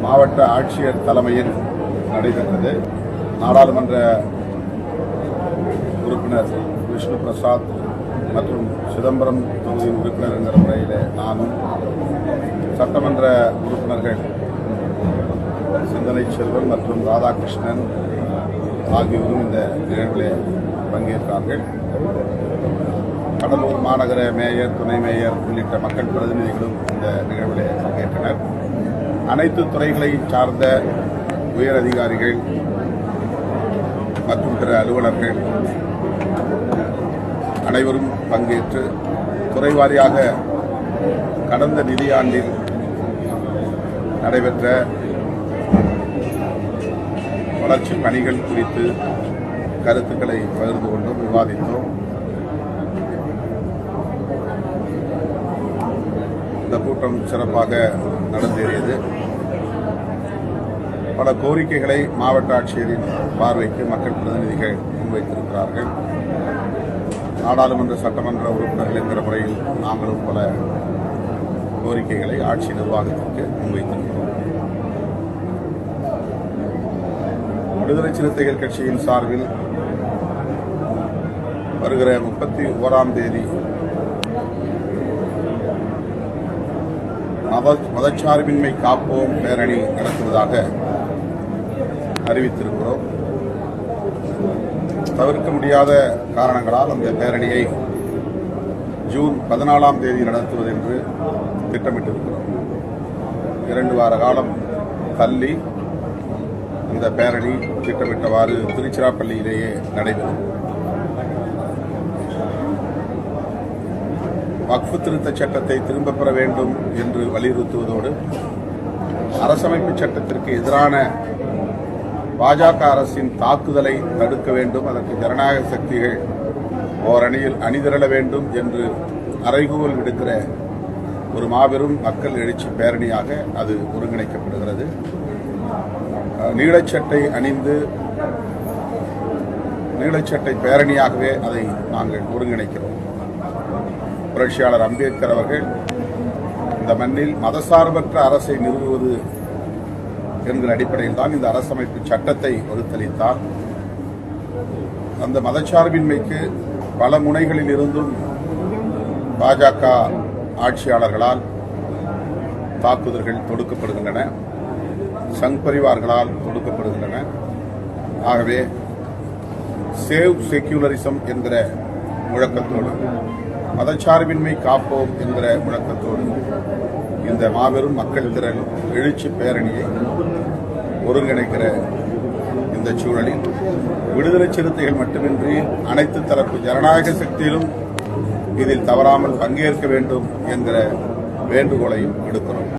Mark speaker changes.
Speaker 1: மாவட்ட ஆட்சியர் தலைமையில் நடைபெற்றது. நாடாளுமன்ற உறுப்பினர் விஷ்ணு பிரசாத் மற்றும் சிதம்பரம் தொகுதியின் உறுப்பினர் என்கிற முறையில் நானும், சட்டமன்ற உறுப்பினர்கள் சிந்தனை செல்வன் மற்றும் ராதாகிருஷ்ணன் ஆகியோரும் இந்த நிகழ்விலே பங்கேற்றார்கள். கடலூர் மாநகர மேயர், துணை மேயர் உள்ளிட்ட மக்கள் பிரதிநிதிகளும் இந்த நிகழ்விலே பங்கேற்றனர். அனைத்து துறைகளை சார்ந்த உயர் அதிகாரிகள் மற்றும் பிற அலுவலர்கள் அனைவரும் பங்கேற்று துறை வாரியாக கடந்த நிதியாண்டில் நடைபெற்ற வளர்ச்சி பணிகள் குறித்து கருத்துக்களை பகிர்ந்து கொண்டும் விவாதித்தோம். இந்த கூட்டம் சிறப்பாக நடந்தேறியது. பல கோரிக்கைகளை மாவட்ட ஆட்சியரின் பார்வைக்கு மக்கள் பிரதிநிதிகள் முன்வைத்திருக்கிறார்கள். நாடாளுமன்ற சட்டமன்ற உறுப்பினர்கள் என்கிற முறையில் நாங்களும் பல கோரிக்கைகளை ஆட்சி நிர்வாகத்திற்கு முன்வைத்திருக்கிறோம். விடுதலை சிறுத்தைகள் கட்சியின் சார்பில் வருகிற 31ஆம் தேதி மதச்சார்பின்மை காப்போம் பேரணி நடத்துவதாக அறிவித்திருக்கிறோம். தவிர்க்க முடியாத காரணங்களால் அந்த பேரணியை ஜூன் 14ஆம் தேதி நடத்துவது என்று திட்டமிட்டிருக்கிறோம். 2 வார காலம் தள்ளி இந்த பேரணி திட்டமிட்டவாறு திருச்சிராப்பள்ளியிலேயே நடைபெறும். வக்ஃபு திருத்த சட்டத்தை திரும்பப் பெற வேண்டும் என்று வலியுறுத்துவதோடு அரசமைப்பு சட்டத்திற்கு எதிரான பாஜக அரசின் தாக்குதலை தடுக்க வேண்டும், அதற்கு ஜனநாயக சக்திகள் ஓரணியில் அணிதிரள வேண்டும் என்று அறைகூவல் விடுக்கிற ஒரு மாபெரும் மக்கள் எழுச்சி பேரணியாக அது ஒருங்கிணைக்கப்படுகிறது. நீலச்சட்டை அணிந்து நீலச்சட்டை பேரணியாகவே அதை நாங்கள் ஒருங்கிணைக்கிறோம். புரட்சியாளர் அம்பேத்கர் அவர்கள் இந்த மண்ணில் மதசார்பற்ற அரசை நிறுவுவது என்கிற அடிப்படையில் தான் இந்த அரசமைப்பு சட்டத்தை வகுத்தளித்தார். அந்த மதச்சார்பின்மைக்கு பல முனைகளில் இருந்தும் பாஜக ஆட்சியாளர்களால் தாக்குதல்கள் தொடுக்கப்படுகின்றன, சங் பரிவார்களால் தொடுக்கப்படுகின்றன. ஆகவே சேவ் செக்யூலரிசம் என்கிற முழக்கத்தோடு, மதச்சார்பின்மை காப்போம் என்கிற முழக்கத்தோடு இந்த மாபெரும் மக்கள் திரள் எழுச்சி பேரணியை ஒருங்கிணைக்கிற இந்த சூழலில் விடுதலை சிறுத்தைகள் மட்டுமின்றி அனைத்து தரப்பு ஜனநாயக சக்தியிலும் இதில் தவறாமல் பங்கேற்க வேண்டும் என்கிற வேண்டுகோளையும் விடுக்கிறோம்.